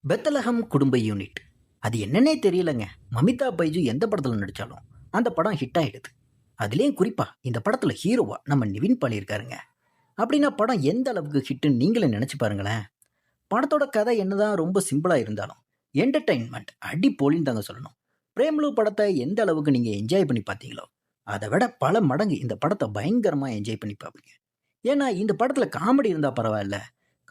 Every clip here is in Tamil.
பெத்தலகம் குடும்ப யூனிட். அது என்னன்னே தெரியலங்க. மமிதா பைஜு எந்த படத்துல நடிச்சாலும் அந்த படம் ஹிட் ஆயிடுது. அதுலயும் குறிப்பா இந்த படத்துல ஹீரோவா நம்ம நிவின் பாலி இருக்காருங்க. அப்படின்னா படம் எந்த அளவுக்கு ஹிட்னு நீங்களே நினைச்சு பாருங்களேன். படத்தோட கதை என்னதான் ரொம்ப சிம்பிளா இருந்தாலும் என்டர்டைன்மெண்ட் அடி போலின்னு தாங்க சொல்லணும். பிரேம்லு படத்தை எந்த அளவுக்கு நீங்க என்ஜாய் பண்ணி பார்த்தீங்களோ அதை விட பல மடங்கு இந்த படத்தை பயங்கரமா என்ஜாய் பண்ணி பார்ப்பீங்க. ஏன்னா இந்த படத்துல காமெடி இருந்தா பரவாயில்ல,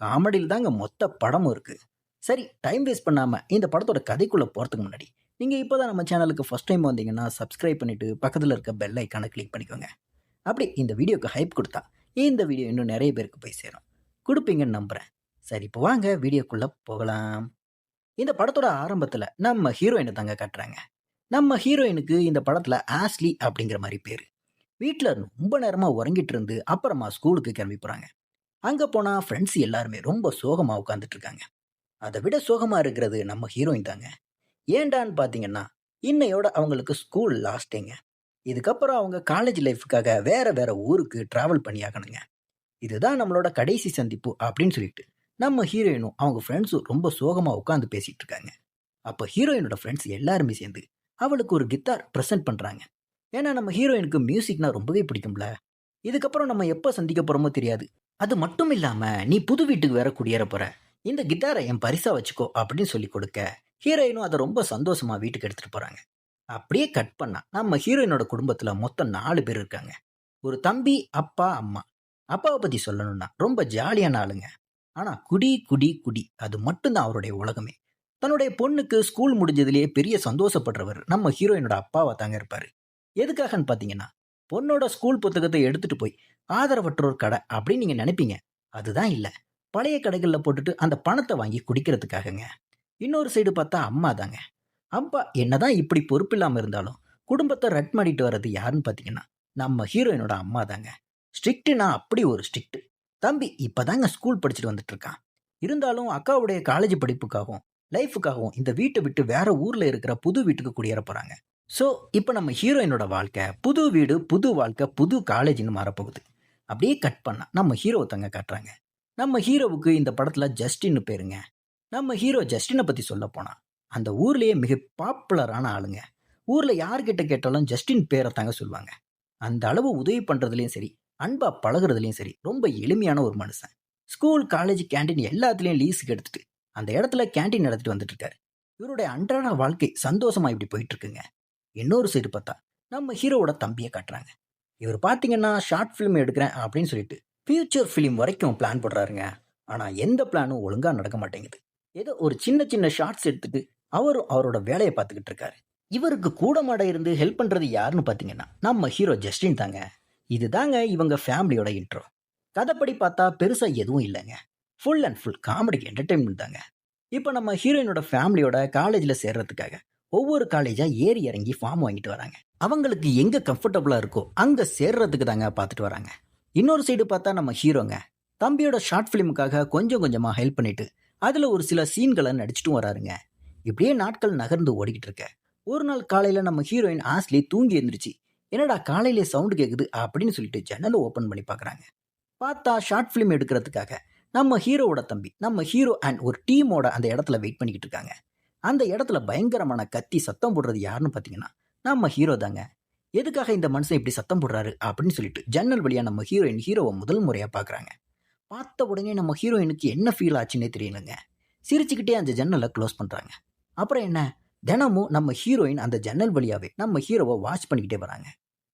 காமெடியில் தாங்க மொத்த படமும் இருக்கு. சரி, டைம் வேஸ்ட் பண்ணாம இந்த படத்தோட கதைக்குள்ள போறதுக்கு முன்னாடி நீங்க இப்போதான் நம்ம சேனலுக்கு ஃபர்ஸ்ட் டைம் வந்தீங்கன்னா சப்ஸ்கிரைப் பண்ணிட்டு பக்கத்துல இருக்க பெல் ஐக்கானை கிளிக் பண்ணிக்கோங்க. அப்படி இந்த வீடியோக்கு ஹைப் கொடுத்தா இந்த வீடியோ இன்னும் நிறைய பேருக்கு போய் சேரும். கொடுப்பீங்கன்னு நம்புறேன். சரி, இப்போ வாங்க வீடியோக்குள்ள போகலாம். இந்த படத்தோட ஆரம்பத்துல நம்ம ஹீரோயினை தாங்க காட்டுறாங்க. நம்ம ஹீரோயினுக்கு இந்த படத்துல ஆஸ்லி அப்படிங்கிற மாதிரி பேரு. வீட்டில் ரொம்ப நேரமா உறங்கிட்டு இருந்து அப்புறமா ஸ்கூலுக்கு கிளம்பி போறாங்க. அங்க போனா ஃப்ரெண்ட்ஸ் எல்லாருமே ரொம்ப சோகமா உட்காந்துட்டு இருக்காங்க. அதை விட சோகமா இருக்கிறது நம்ம ஹீரோயின் தாங்க. ஏன்டான்னு பார்த்தீங்கன்னா, இன்னையோட அவங்களுக்கு ஸ்கூல் லாஸ்ட்டேங்க. இதுக்கப்புறம் அவங்க காலேஜ் லைஃப்க்காக வேற வேற ஊருக்கு டிராவல் பண்ணி ஆகணுங்க. இதுதான் நம்மளோட கடைசி சந்திப்பு அப்படின்னு சொல்லிட்டு நம்ம ஹீரோயினும் அவங்க ஃப்ரெண்ட்ஸும் ரொம்ப சோகமா உட்காந்து பேசிட்டு இருக்காங்க. அப்போ ஹீரோயினோட ஃப்ரெண்ட்ஸ் எல்லாருமே சேர்ந்து அவளுக்கு ஒரு கிட்டார் ப்ரெசென்ட் பண்றாங்க. ஏன்னா நம்ம ஹீரோயினுக்கு மியூசிக்னா ரொம்பவே பிடிக்கும்ல. இதுக்கப்புறம் நம்ம எப்போ சந்திக்க போறோமோ தெரியாது. அது மட்டும் இல்லாம நீ புது வீட்டுக்கு வேற குடியேற போற, இந்த கிட்டாரை என் பரிசா வச்சுக்கோ அப்படின்னு சொல்லி கொடுக்க ஹீரோயினும் அதை ரொம்ப சந்தோஷமா வீட்டுக்கு எடுத்துட்டு போறாங்க. அப்படியே கட் பண்ணா நம்ம ஹீரோயினோட குடும்பத்துல மொத்தம் 4 பேர் இருக்காங்க. ஒரு தம்பி, அப்பா, அம்மா. அப்பாவை பத்தி சொல்லணும்னா ரொம்ப ஜாலியான ஆளுங்க. ஆனா குடி குடி குடி அது மட்டும்தான் அவருடைய உலகமே. தன்னுடைய பொண்ணுக்கு ஸ்கூல் முடிஞ்சதுலேயே பெரிய சந்தோஷப்படுறவர் நம்ம ஹீரோயினோட அப்பாவா தாங்க இருப்பாரு. எதுக்காகன்னு பாத்தீங்கன்னா, பொண்ணோட ஸ்கூல் புத்தகத்தை எடுத்துட்டு போய் ஆதரவற்றோர் கடை அப்படின்னு நீங்க நினைப்பீங்க. அதுதான் இல்ல, பழைய கடைகள்ல போட்டுட்டு அந்த பணத்தை வாங்கி குடிக்கிறதுக்காகங்க. இன்னொரு சைடு பார்த்தா அம்மா தாங்க. அப்பா என்னதான் இப்படி பொறுப்பில்லாம இருந்தாலும் குடும்பத்தை ரட் பண்ணிட்டு வர்றது யாருன்னு பாத்தீங்கன்னா நம்ம ஹீரோயினோட அம்மா தாங்க. ஸ்ட்ரிக்ட்னா அப்படி ஒரு ஸ்ட்ரிக்ட். தம்பி இப்பதாங்க ஸ்கூல் படிச்சுட்டு வந்துட்டு இருக்கான். இருந்தாலும் அக்காவுடைய காலேஜ் படிப்புக்காகவும் லைஃபுக்காகவும் இந்த வீட்டை விட்டு வேற ஊர்ல இருக்கிற புது வீட்டுக்கு குடியேற போறாங்க. ஸோ இப்போ நம்ம ஹீரோயினோட வாழ்க்கை புது வீடு, புது வாழ்க்கை, புது காலேஜ்னு மாறப்போகுது. அப்படியே கட் பண்ணா நம்ம ஹீரோவை தாங்க காட்டுறாங்க. நம்ம ஹீரோவுக்கு இந்த படத்துல ஜஸ்டின்னு பேருங்க. நம்ம ஹீரோ ஜஸ்டினை பத்தி சொல்ல போனா அந்த ஊர்லயே மிக பாப்புலரான ஆளுங்க. ஊர்ல யார்கிட்ட கேட்டாலும் ஜஸ்டின் பேரை தாங்க சொல்லுவாங்க. அந்த அளவு உதவி பண்றதுலயும் சரி, அன்பா பழகுறதுலயும் சரி ரொம்ப எளிமையான ஒரு மனுஷன். ஸ்கூல், காலேஜ், கேண்டீன் எல்லாத்துலயும் லீஸுக்கு எடுத்துட்டு அந்த இடத்துல கேண்டீன் நடத்திட்டு வந்துட்டு இருக்காரு. இவருடைய அன்றாட வாழ்க்கை சந்தோஷமா இப்படி போயிட்டு இருக்குங்க. இன்னொரு சைடு பார்த்தா நம்ம ஹீரோவோட தம்பியை காட்டுறாங்க. இவர் பார்த்தீங்கன்னா ஷார்ட் ஃபிலிம் எடுக்கிறேன் அப்படின்னு சொல்லிட்டு ஃபியூச்சர் ஃபிலிம் வரைக்கும் பிளான் போடுறாருங்க. ஆனா எந்த பிளானும் ஒழுங்கா நடக்க மாட்டேங்குது. ஏதோ ஒரு சின்ன சின்ன ஷார்ட்ஸ் எடுத்துட்டு அவரும் அவரோட வேலையை பார்த்துக்கிட்டு இருக்காரு. இவருக்கு கூட மாட இருந்து ஹெல்ப் பண்றது யாருன்னு பார்த்தீங்கன்னா நம்ம ஹீரோ ஜஸ்டின் தாங்க. இதுதாங்க இவங்க ஃபேமிலியோட இன்ட்ரோ. கதைப்படி பார்த்தா பெருசா எதுவும் இல்லைங்க. Full and full comedy entertainment தாங்க. இப்போ நம்ம ஹீரோயினோட ஃபேமிலியோட காலேஜில் சேர்றதுக்காக ஒவ்வொரு காலேஜா ஏறி இறங்கி ஃபார்ம் வாங்கிட்டு வராங்க. அவங்களுக்கு எங்க கம்ஃபர்டபுளா இருக்கோ அங்க சேர்றதுக்கு தாங்க பார்த்துட்டு வராங்க. இன்னொரு சைடு பார்த்தா நம்ம ஹீரோங்க தம்பியோட ஷார்ட் ஃபிலிமுக்காக கொஞ்சம் கொஞ்சமா ஹெல்ப் பண்ணிட்டு அதுல ஒரு சில சீன்களை நடிச்சிட்டும் வராருங்க. இப்படியே நாட்கள் நகர்ந்து ஓடிக்கிட்டு இருக்க ஒரு நாள் காலையில நம்ம ஹீரோயின் ஆஸ்லி தூங்கி எழுந்திருச்சு, என்னடா காலையிலே சவுண்டு கேக்குது அப்படின்னு சொல்லிட்டு ஜன்னலை ஓபன் பண்ணி பார்க்கறாங்க. பார்த்தா ஷார்ட் ஃபிலிம் எடுக்கிறதுக்காக நம்ம ஹீரோவோட தம்பி, நம்ம ஹீரோ அண்ட் ஒரு டீமோட அந்த இடத்துல வெயிட் பண்ணிக்கிட்டு இருக்காங்க. அந்த இடத்துல பயங்கரமான கத்தி சத்தம் போடுறது யாருன்னு பார்த்தீங்கன்னா நம்ம ஹீரோ தாங்க. எதுக்காக இந்த மனுஷன் இப்படி சத்தம் போடுறாரு அப்படின்னு சொல்லிட்டு ஜன்னல் வழியா நம்ம ஹீரோயின் ஹீரோவை முதல் முறையா பார்க்குறாங்க. பார்த்த உடனே நம்ம ஹீரோயினுக்கு என்ன ஃபீல் ஆச்சுன்னே தெரியலங்க. சிரிச்சுக்கிட்டே அந்த ஜன்னலை க்ளோஸ் பண்ணுறாங்க. அப்புறம் என்ன, தினமும் நம்ம ஹீரோயின் அந்த ஜன்னல் வழியாவே நம்ம ஹீரோவை வாட்ச் பண்ணிக்கிட்டே வராங்க.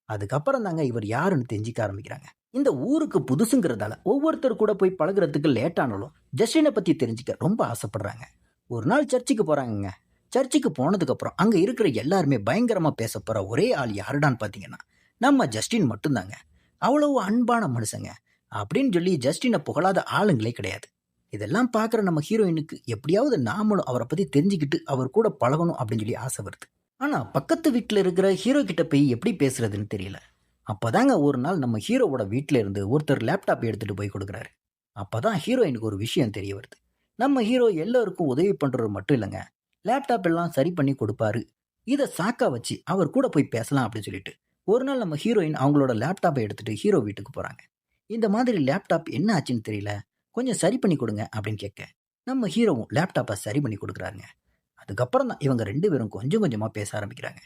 அதுக்கப்புறம் தாங்க இவர் யாருன்னு தெரிஞ்சிக்க ஆரம்பிக்கிறாங்க. இந்த ஊருக்கு புதுசுங்கிறதால ஒவ்வொருத்தர் கூட போய் பழகுறதுக்கு லேட் ஆனாலும் ஜஸ்டினை பத்தி தெரிஞ்சுக்க ரொம்ப ஆசைப்படுறாங்க. ஒரு நாள் சர்ச்சுக்கு போறாங்கங்க. சர்ச்சுக்கு போனதுக்கு அப்புறம் அங்க இருக்கிற எல்லாருமே பயங்கரமா பேச போற ஒரே ஆள் யாருடான்னு பாத்தீங்கன்னா நம்ம ஜஸ்டின் மட்டும்தாங்க. அவ்வளவு அன்பான மனுஷங்க அப்படின்னு சொல்லி ஜஸ்டினை புகழாத ஆளுங்களே கிடையாது. இதெல்லாம் பார்க்குற நம்ம ஹீரோயினுக்கு எப்படியாவது நாமளும் அவரை பத்தி தெரிஞ்சுக்கிட்டு அவர் கூட பழகணும் அப்படின்னு சொல்லி ஆசை வருது. ஆனா பக்கத்து வீட்டில் இருக்கிற ஹீரோ கிட்ட போய் எப்படி பேசுறதுன்னு தெரியல. அப்பதாங்க ஒரு நாள் நம்ம ஹீரோவோட வீட்டில இருந்து ஒருத்தர் லேப்டாப் எடுத்துட்டு போய் கொடுக்குறாரு. அப்பதான் ஹீரோயினுக்கு ஒரு விஷயம் தெரிய வருது. நம்ம ஹீரோ எல்லாருக்கும் உதவி பண்றது மட்டும் இல்லைங்க, லேப்டாப் எல்லாம் சரி பண்ணி கொடுப்பாரு. இதை சாக்கா வச்சு அவர் கூட போய் பேசலாம் அப்படின்னு சொல்லிட்டு ஒரு நாள் நம்ம ஹீரோயின் அவங்களோட லேப்டாப்பை எடுத்துட்டு ஹீரோ வீட்டுக்கு போறாங்க. இந்த மாதிரி லேப்டாப் என்ன ஆச்சுன்னு தெரியல, கொஞ்சம் சரி பண்ணி கொடுங்க அப்படின்னு கேட்க நம்ம ஹீரோவும் லேப்டாப்பை சரி பண்ணி கொடுக்குறாருங்க. அதுக்கப்புறம் தான் இவங்க 2 பேரும் கொஞ்சம் கொஞ்சமாக பேச ஆரம்பிக்கிறாங்க.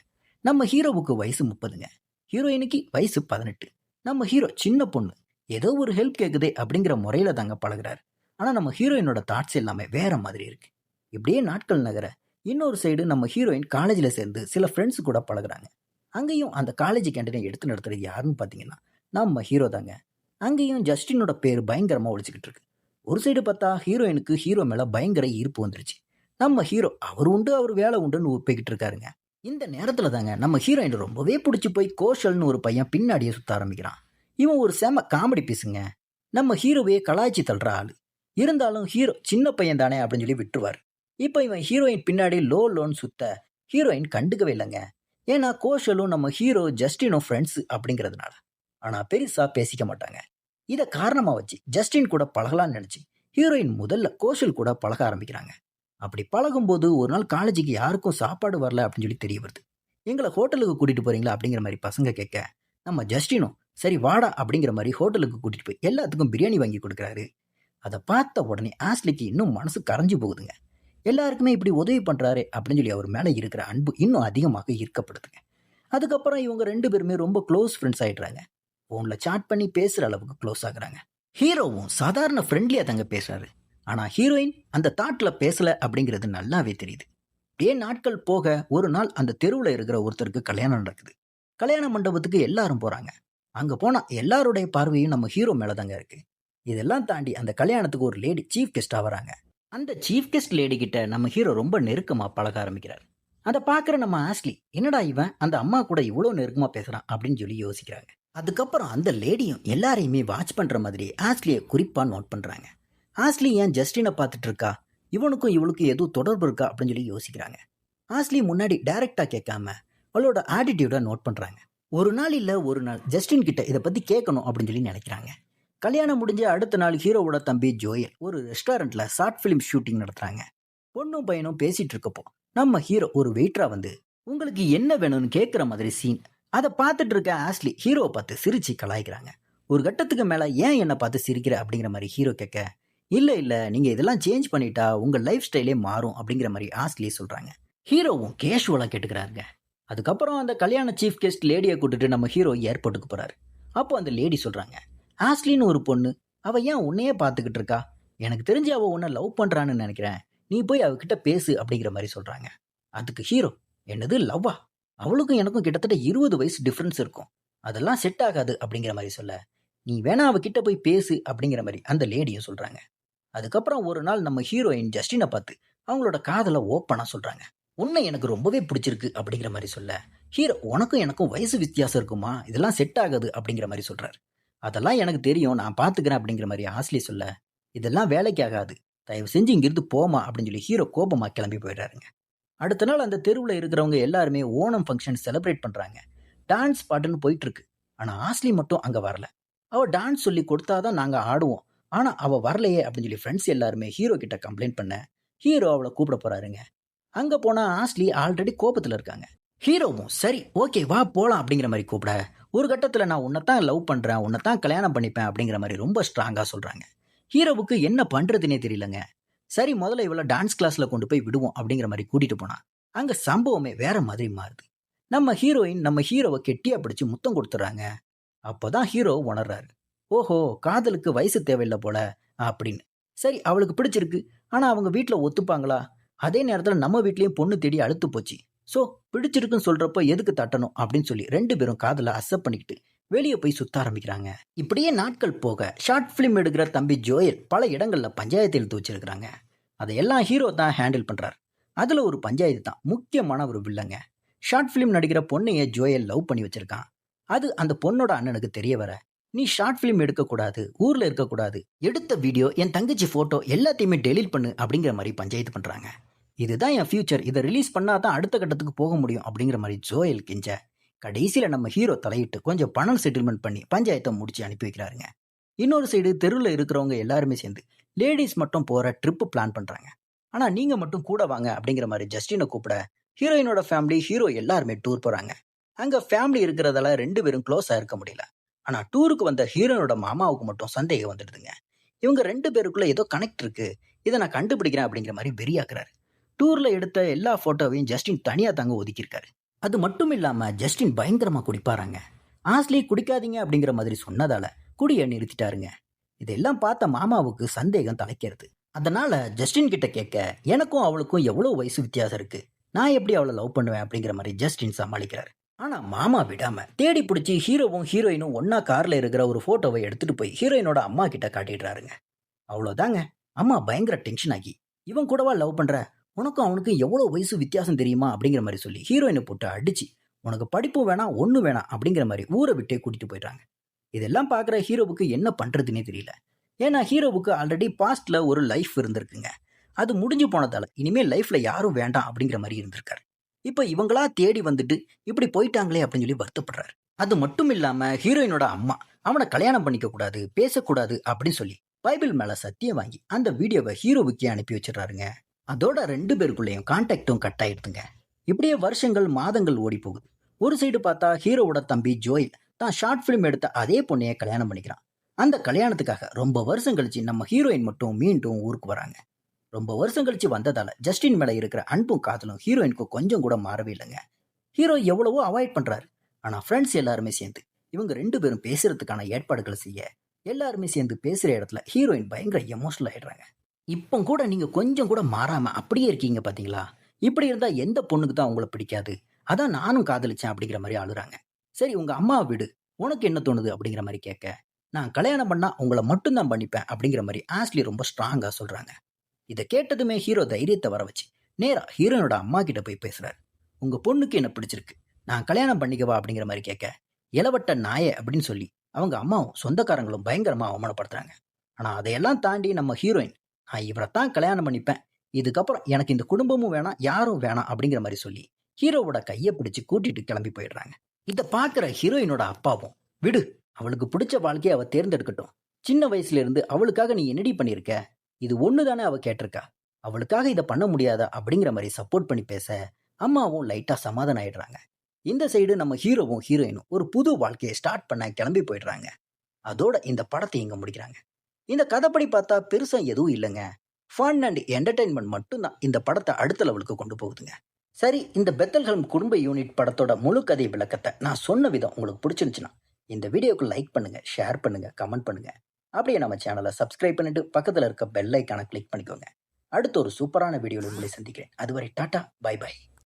நம்ம ஹீரோவுக்கு வயசு 30ங்க. ஹீரோயினுக்கு வயசு 18. நம்ம ஹீரோ சின்ன பொண்ணு. ஏதோ ஒரு ஹெல்ப் கேட்குதே அப்படிங்கிற முறையில தாங்க பழகுறாரு. ஆனால் நம்ம ஹீரோயினோட தாட்ஸ் எல்லாமே வேற மாதிரி இருக்கு. இப்படியே நாட்கள் நகர இன்னொரு சைடு நம்ம ஹீரோயின் காலேஜில் சேர்ந்து சில ஃப்ரெண்ட்ஸ் கூட பழகுறாங்க. அங்கேயும் அந்த காலேஜ் கேண்டீனை எடுத்து நடத்துறது யாருன்னு பார்த்தீங்கன்னா நம்ம ஹீரோ தாங்க. அங்கேயும் ஜஸ்டினோட பேர் பயங்கரமாக ஒழிச்சுக்கிட்டு இருக்கு. ஒரு சைடு பார்த்தா ஹீரோயினுக்கு ஹீரோ மேலே பயங்கர ஈர்ப்பு வந்துருச்சு. நம்ம ஹீரோ அவர் உண்டு அவர் வேலை உண்டுன்னு போய்கிட்டு இருக்காருங்க. இந்த நேரத்தில் தாங்க நம்ம ஹீரோயின் ரொம்பவே பிடிச்சி போய் கோஷல்னு ஒரு பையன் பின்னாடியே சுத்த ஆரம்பிக்கிறான். இவன் ஒரு செம காமெடி பீஸுங்க. நம்ம ஹீரோவையே கலாய்ச்சி தள்ளுற ஆள். இருந்தாலும் ஹீரோ சின்ன பையன் தானே அப்படின்னு சொல்லி விட்டுருவார். இப்போ இவன் ஹீரோயின் பின்னாடி லோன்னு சுத்த ஹீரோயின் கண்டுக்கவே இல்லைங்க. ஏன்னா கோஷலும் நம்ம ஹீரோ ஜஸ்டினும் ஃப்ரெண்ட்ஸ் அப்படிங்கிறதுனால. ஆனால் பெருசாக பேசிக்க மாட்டாங்க. இதை காரணமாக வச்சு ஜஸ்டின் கூட பழகலான்னு நினச்சி ஹீரோயின் முதல்ல கோஷல் கூட பழக ஆரம்பிக்கிறாங்க. அப்படி பழகும்போது ஒரு நாள் காலேஜுக்கு யாருக்கும் சாப்பாடு வரல அப்படின்னு சொல்லி தெரிய வருது. எங்களை ஹோட்டலுக்கு கூட்டிகிட்டு போகிறீங்களா அப்படிங்கிற மாதிரி பசங்க கேட்க நம்ம ஜஸ்டினும் சரி வாடா அப்படிங்கிற மாதிரி ஹோட்டலுக்கு கூட்டிகிட்டு போய் எல்லாத்துக்கும் பிரியாணி வாங்கி கொடுக்குறாரு. அதை பார்த்த உடனே ஆஸ்லிக்கு இன்னும் மனசு கரைஞ்சு போகுதுங்க. எல்லாருக்குமே இப்படி உதவி பண்ணுறாரு அப்படின்னு சொல்லி அவர் மேலே இருக்கிற அன்பு இன்னும் அதிகமாக ஈர்க்கப்படுதுங்க. அதுக்கப்புறம் இவங்க 2 பேருமே ரொம்ப க்ளோஸ் ஃப்ரெண்ட்ஸ் ஆகிடுறாங்க. ஃபோனில் சாட் பண்ணி பேசுகிற அளவுக்கு க்ளோஸ் ஆகுறாங்க. ஹீரோவும் சாதாரண ஃப்ரெண்ட்லியாக தாங்க பேசுகிறாரு. ஆனால் ஹீரோயின் அந்த தாட்டில் பேசலை அப்படிங்கிறது நல்லாவே தெரியுது. அப்படியே நாட்கள் போக ஒரு நாள் அந்த தெருவில் இருக்கிற ஒருத்தருக்கு கல்யாணம் நடக்குது. கல்யாண மண்டபத்துக்கு எல்லாரும் போகிறாங்க. அங்கே போனால் எல்லாருடைய பார்வையும் நம்ம ஹீரோ மேலே தாங்க இருக்குது. இதெல்லாம் தாண்டி அந்த கல்யாணத்துக்கு ஒரு லேடி சீஃப் கெஸ்ட்டாக வராங்க. அந்த சீஃப் கெஸ்ட் லேடி கிட்ட நம்ம ஹீரோ ரொம்ப நெருக்கமாக பழக ஆரம்பிக்கிறார். அதை பார்க்குற நம்ம ஆஸ்லி என்னடா இவன் அந்த அம்மா கூட இவ்வளோ நெருக்கமாக பேசுகிறான் அப்படின்னு சொல்லி யோசிக்கிறாங்க. அதுக்கப்புறம் அந்த லேடியும் எல்லாரையுமே வாட்ச் பண்ணுற மாதிரி ஆஸ்லியை குறிப்பாக நோட் பண்ணுறாங்க. ஆஸ்லி ஏன் ஜஸ்டினை பார்த்துட்டு இருக்கா, இவனுக்கும் இவளுக்கும் எதுவும் தொடர்பு இருக்கா அப்படின்னு சொல்லி யோசிக்கிறாங்க. ஆஸ்லி முன்னாடி டைரெக்டாக கேட்காம அவளோட ஆட்டிடியூடை நோட் பண்ணுறாங்க. ஒரு நாள் இல்லை ஒரு நாள் ஜஸ்டின் கிட்ட இதை பற்றி கேட்கணும் அப்படின்னு சொல்லி நினைக்கிறாங்க. கல்யாணம் முடிஞ்ச அடுத்த நாள் ஹீரோவோட தம்பி ஜோயல் ஒரு ரெஸ்டாரண்ட்ல ஷார்ட் ஃபிலிம் ஷூட்டிங் நடத்துறாங்க. பொண்ணும் பையனும் பேசிட்டு இருக்கப்போ நம்ம ஹீரோ ஒரு வெயிட்டரா வந்து உங்களுக்கு என்ன வேணும்னு கேட்குற மாதிரி சீன். அதை பார்த்துட்டு இருக்க ஆஸ்லி ஹீரோவை பார்த்து சிரிச்சு கலாய்க்கிறாங்க. ஒரு கட்டத்துக்கு மேலே ஏன் என்னை பார்த்து சிரிக்கிற அப்படிங்கிற மாதிரி ஹீரோ கேட்க இல்லை நீங்கள் இதெல்லாம் சேஞ்ச் பண்ணிட்டா உங்கள் லைஃப் ஸ்டைலே மாறும் அப்படிங்கிற மாதிரி ஆஸ்லி சொல்கிறாங்க. ஹீரோவும் கேஷுவலாக கேட்டுக்கிறாருங்க. அதுக்கப்புறம் அந்த கல்யாண சீஃப் கெஸ்ட் லேடியை கூட்டிட்டு நம்ம ஹீரோ ஏர்போர்ட்டுக்கு போகிறாரு. அப்போ அந்த லேடி சொல்கிறாங்க, ஆஸ்லின்னு ஒரு பொண்ணு, அவள் ஏன் உன்னையே பார்த்துக்கிட்டு இருக்கா, எனக்கு தெரிஞ்சு அவள் உன்னை லவ் பண்ணுறான்னு நினைக்கிறேன், நீ போய் அவகிட்ட பேசு அப்படிங்கிற மாதிரி சொல்கிறாங்க. அதுக்கு ஹீரோ என்னது லவ்வா, அவளுக்கும் எனக்கும் கிட்டத்தட்ட 20 வயசு டிஃப்ரென்ஸ் இருக்கும், அதெல்லாம் செட் ஆகாது அப்படிங்கிற மாதிரி சொல்ல, நீ வேணா அவகிட்ட போய் பேசு அப்படிங்கிற மாதிரி அந்த லேடியும் சொல்கிறாங்க. அதுக்கப்புறம் ஒரு நாள் நம்ம ஹீரோயின் ஜஸ்டினை பார்த்து அவங்களோட காதலை ஓப்பனாக சொல்கிறாங்க. உன்னை எனக்கு ரொம்பவே பிடிச்சிருக்கு அப்படிங்கிற மாதிரி சொல்ல, ஹீரோ உனக்கும் எனக்கும் வயசு வித்தியாசம் இருக்குமா, இதெல்லாம் செட் ஆகாது அப்படிங்கிற மாதிரி சொல்கிறார். அதெல்லாம் எனக்கு தெரியும், நான் பார்த்துக்கிறேன் அப்படிங்கிற மாதிரி ஆஸ்லி சொல்ல, இதெல்லாம் வேலைக்கு ஆகாது, தயவு செஞ்சு இங்கிருந்து போமா அப்படின்னு சொல்லி ஹீரோ கோபமாக கிளம்பி போயிடுறாருங்க. அடுத்த நாள் அந்த தெருவில் இருக்கிறவங்க எல்லாருமே ஓணம் ஃபங்க்ஷன் செலிப்ரேட் பண்ணுறாங்க. டான்ஸ் பாட்டுன்னு போயிட்டு இருக்கு. ஆனால் ஆஸ்லி மட்டும் அங்கே வரல. அவள் டான்ஸ் சொல்லி கொடுத்தாதான் நாங்கள் ஆடுவோம், ஆனால் அவள் வரலையே அப்படின்னு சொல்லி ஃப்ரெண்ட்ஸ் எல்லாருமே ஹீரோ கிட்ட கம்ப்ளைண்ட் பண்ண ஹீரோ அவளை கூப்பிட போறாருங்க. அங்கே போனால் ஆஸ்லி ஆல்ரெடி கோபத்தில் இருக்காங்க. ஹீரோவும் சரி ஓகே வா போகலாம் அப்படிங்கிற மாதிரி கூப்பிட, ஒரு கட்டத்தில் நான் உன்னைத்தான் லவ் பண்ணுறேன், உன்னைத்தான் கல்யாணம் பண்ணிப்பேன் அப்படிங்கிற மாதிரி ரொம்ப ஸ்ட்ராங்காக சொல்கிறாங்க. ஹீரோவுக்கு என்ன பண்ணுறதுனே தெரியலங்க. சரி முதல்ல இவளை டான்ஸ் கிளாஸில் கொண்டு போய் விடுவோம் அப்படிங்கிற மாதிரி கூட்டிகிட்டு போனா அங்கே சம்பவமே வேற மாதிரி மாறுது. நம்ம ஹீரோயின் நம்ம ஹீரோவை கெட்டியாக பிடிச்சி முத்தம் கொடுத்துட்றாங்க. அப்போதான் ஹீரோ உணர்றாரு, ஓஹோ காதலுக்கு வயசு தேவையில்லை போல அப்படின்னு. சரி அவளுக்கு பிடிச்சிருக்கு, ஆனால் அவங்க வீட்டில் ஒத்துப்பாங்களா, அதே நேரத்தில் நம்ம வீட்லேயும் பொண்ணு தேடி அழுத்து போச்சு, ஸோ பிடிச்சிருக்குன்னு சொல்கிறப்போ எதுக்கு தட்டணும் அப்படின்னு சொல்லி 2 பேரும் காதலை அக்செப்ட் பண்ணிக்கிட்டு வெளியே போய் சுத்த ஆரம்பிக்கிறாங்க. இப்படியே நாட்கள் போக ஷார்ட் ஃபிலிம் எடுக்கிற தம்பி ஜோயல் பல இடங்களில் பஞ்சாயத்து இழுத்து வச்சிருக்கிறாங்க. அதையெல்லாம் ஹீரோ தான் ஹேண்டில் பண்ணுறார். அதில் ஒரு பஞ்சாயத்து தான் முக்கியமான ஒரு வில்லங்க. ஷார்ட் ஃபிலிம் நடிக்கிற பொண்ணையே ஜோயல் லவ் பண்ணி வச்சிருக்கான். அது அந்த பொண்ணோட அண்ணனுக்கு தெரிய வர, நீ ஷார்ட் ஃபிலிம் எடுக்கக்கூடாது, ஊரில் இருக்கக்கூடாது, எடுத்த வீடியோ என் தங்கச்சி ஃபோட்டோ எல்லாத்தையுமே டெலீட் பண்ணு அப்படிங்கிற மாதிரி பஞ்சாயத்து பண்ணுறாங்க. இதுதான் என் ஃபியூச்சர், இதை ரிலீஸ் பண்ணால் தான் அடுத்த கட்டத்துக்கு போக முடியும் அப்படிங்கிற மாதிரி ஜோயல் கெஞ்ச, கடைசியில் நம்ம ஹீரோ தலையிட்டு கொஞ்சம் பணம் செட்டில்மெண்ட் பண்ணி பஞ்சாயத்தை முடிச்சு அனுப்பி வைக்கிறாருங்க. இன்னொரு சைடு தெருவில் இருக்கிறவங்க எல்லாருமே சேர்ந்து லேடிஸ் மட்டும் போகிற ட்ரிப்பு பிளான் பண்ணுறாங்க. ஆனால் நீங்கள் மட்டும் கூட வாங்க அப்படிங்கிற மாதிரி ஜஸ்டினை கூப்பிட ஹீரோயினோட ஃபேமிலி ஹீரோ எல்லாருமே டூர் போகிறாங்க. அங்கே ஃபேமிலி இருக்கிறதால 2 பேரும் க்ளோஸாக இருக்க முடியல. ஆனால் டூருக்கு வந்த ஹீரோயினோட மாமாவுக்கு மட்டும் சந்தேகம் வந்துடுதுங்க. இவங்க 2 பேருக்குள்ள ஏதோ கனெக்ட் இருக்கு, இதை நான் கண்டுபிடிக்கிறேன் அப்படிங்கிற மாதிரி வெறியாக்குறாரு. டூரில் எடுத்த எல்லா ஃபோட்டோவையும் ஜஸ்டின் தனியாக தாங்க ஒதுக்கியிருக்காரு. அது மட்டும் இல்லாமல் ஜஸ்டின் பயங்கரமாக குடிப்பாராங்க. ஆஸ்லி குடிக்காதீங்க அப்படிங்கிற மாதிரி சொன்னதால குடியை நிறுத்திட்டாருங்க. இதெல்லாம் பார்த்த மாமாவுக்கு சந்தேகம் தலைக்கிறது. அதனால ஜஸ்டின் கிட்ட கேட்க, எனக்கும் அவளுக்கும் எவ்வளோ வயசு வித்தியாசம் இருக்கு, நான் எப்படி அவளை லவ் பண்ணுவேன் அப்படிங்கிற மாதிரி ஜஸ்டின் சமாளிக்கிறாரு. ஆனா மாமா விடாம தேடி பிடிச்சி ஹீரோவும் ஹீரோயினும் ஒன்னா கார்ல இருக்கிற ஒரு போட்டோவை எடுத்துட்டு போய் ஹீரோயினோட அம்மா கிட்ட காட்டிடுறாருங்க. அவ்வளோதாங்க. அம்மா பயங்கர டென்ஷன் ஆகி, இவன் கூடவா லவ் பண்ற, உனக்கும் அவனுக்கும் எவ்வளோ வயசு வித்தியாசம் தெரியுமா அப்படிங்கிற மாதிரி சொல்லி ஹீரோயினை போட்டு அடிச்சு, உனக்கு படிப்பு வேணாம் ஒண்ணு வேணாம் அப்படிங்கிற மாதிரி ஊரை விட்டே கூட்டிட்டு போயிடுறாங்க. இதெல்லாம் பார்க்குற ஹீரோவுக்கு என்ன பண்ணுறதுனே தெரியல. ஏன்னா ஹீரோவுக்கு ஆல்ரெடி பாஸ்ட்ல ஒரு லைஃப் இருந்திருக்குங்க. அது முடிஞ்சு போனதால இனிமேல் லைஃப்ல யாரும் வேண்டாம் அப்படிங்கிற மாதிரி இருந்திருக்காரு. இப்போ இவங்களா தேடி வந்துட்டு இப்படி போயிட்டாங்களே அப்படின்னு சொல்லி வருத்தப்படுறாரு. அது மட்டும் இல்லாம ஹீரோயினோட அம்மா அவனை கல்யாணம் பண்ணிக்க கூடாது, பேசக்கூடாது அப்படின்னு சொல்லி பைபிள் மேல சத்தியம் வாங்கி அந்த வீடியோவை ஹீரோவுக்கே அனுப்பி வச்சிடறாருங்க. அதோட 2 பேருக்குள்ளேயும் கான்டாக்டும் கட் ஆயிடுதுங்க. இப்படியே வருஷங்கள் மாதங்கள் ஓடி போகுது. ஒரு சைடு பார்த்தா ஹீரோவோட தம்பி ஜோயில் தான் ஷார்ட் ஃபிலிம் எடுத்த அதே பொண்ணையை கல்யாணம் பண்ணிக்கிறான். அந்த கல்யாணத்துக்காக ரொம்ப வருஷம் கழிச்சு நம்ம ஹீரோயின் மட்டும் மீண்டும் ஊருக்கு வராங்க. ரொம்ப வருஷம் கழிச்சு வந்ததால ஜஸ்டின் மேல இருக்கிற அன்பும் காதலும் ஹீரோயினுக்கு கொஞ்சம் கூட மாறவே இல்லைங்க. ஹீரோ எவ்வளவோ அவாய்ட் பண்றாரு. ஆனா ஃப்ரெண்ட்ஸ் எல்லாருமே சேர்ந்து இவங்க 2 பேரும் பேசுறதுக்கான ஏற்பாடுகளை செய்ய, எல்லாருமே சேர்ந்து பேசுற இடத்துல ஹீரோயின் பயங்கர எமோஷனல் ஆயிடுறாங்க. இப்போ கூட நீங்க கொஞ்சம் கூட மாறாம அப்படியே இருக்கீங்க பாத்தீங்களா, இப்படி இருந்தா எந்த பொண்ணுக்கு தான் உங்களை பிடிக்காது, அதான் நானும் காதலிச்சேன் அப்படிங்கிற மாதிரி அழுறாங்க. சரி உங்க அம்மாவை விடு, உனக்கு என்ன தோணுது அப்படிங்கிற மாதிரி கேட்க, நான் கல்யாணம் பண்ணா உங்களை மட்டும்தான் பண்ணிப்பேன் அப்படிங்கிற மாதிரி ஆஸ்லி ரொம்ப ஸ்ட்ராங்கா சொல்றாங்க. இதை கேட்டதுமே ஹீரோ தைரியத்தை வர வச்சு நேரா ஹீரோனோட அம்மா கிட்ட போய் பேசுறாரு. உங்க பொண்ணுக்கு என்ன பிடிச்சிருக்கு, நான் கல்யாணம் பண்ணிக்கவா அப்படிங்கிற மாதிரி கேட்க, இளவட்ட நாயே அப்படின்னு சொல்லி அவங்க அம்மாவும் சொந்தக்காரங்களும் பயங்கரமா அவமானப்படுத்துறாங்க. ஆனா அதையெல்லாம் தாண்டி நம்ம ஹீரோயின், நான் இவரைத்தான் கல்யாணம் பண்ணிப்பேன், இதுக்கப்புறம் எனக்கு இந்த குடும்பமும் வேணாம் யாரும் வேணாம் அப்படிங்கிற மாதிரி சொல்லி ஹீரோவோட கையை பிடிச்சு கூட்டிட்டு கிளம்பி போயிடுறாங்க. இதை பார்க்குற ஹீரோயினோட அப்பாவும், விடு அவளுக்கு பிடிச்ச வாழ்க்கையை அவ தேர்ந்தெடுக்கட்டும், சின்ன வயசுல இருந்து அவளுக்காக நீ என்னடி பண்ணியிருக்க, இது ஒன்று தானே அவ கேட்டிருக்கா, அவளுக்காக இதை பண்ண முடியாதா அப்படிங்கிற மாதிரி சப்போர்ட் பண்ணி பேச அம்மாவும் லைட்டா சமாதானம் ஆயிடுறாங்க. இந்த சைடு நம்ம ஹீரோவும் ஹீரோயினும் ஒரு புது வாழ்க்கையை ஸ்டார்ட் பண்ண கிளம்பி போயிடுறாங்க. அதோட இந்த படத்தை இங்க முடிக்கிறாங்க. இந்த கதைப்படி பார்த்தா பெருசா எதுவும் இல்லைங்க. ஃபன் அண்ட் என்டர்டைன்மெண்ட் மட்டும்தான் இந்த படத்தை அடுத்த லெவலுக்கு கொண்டு போகுதுங்க. சரி, இந்த பெத்தல்ஹெல்ம் குடும்ப யூனிட் படத்தோட முழு கதை விளக்கத்தை நான் சொன்ன விதம் உங்களுக்கு பிடிச்சிருந்துச்சுன்னா இந்த வீடியோக்கு லைக் பண்ணுங்க, ஷேர் பண்ணுங்க, கமெண்ட் பண்ணுங்க. அப்படியே நம்ம சேனலை சப்ஸ்கிரைப் பண்ணிட்டு பக்கத்தில் இருக்க பெல் ஐக்கானை கிளிக் பண்ணிக்கோங்க. அடுத்த ஒரு சூப்பரான வீடியோவில் உங்களை சந்திக்கிறேன். அதுவரை டாடா, பை பை.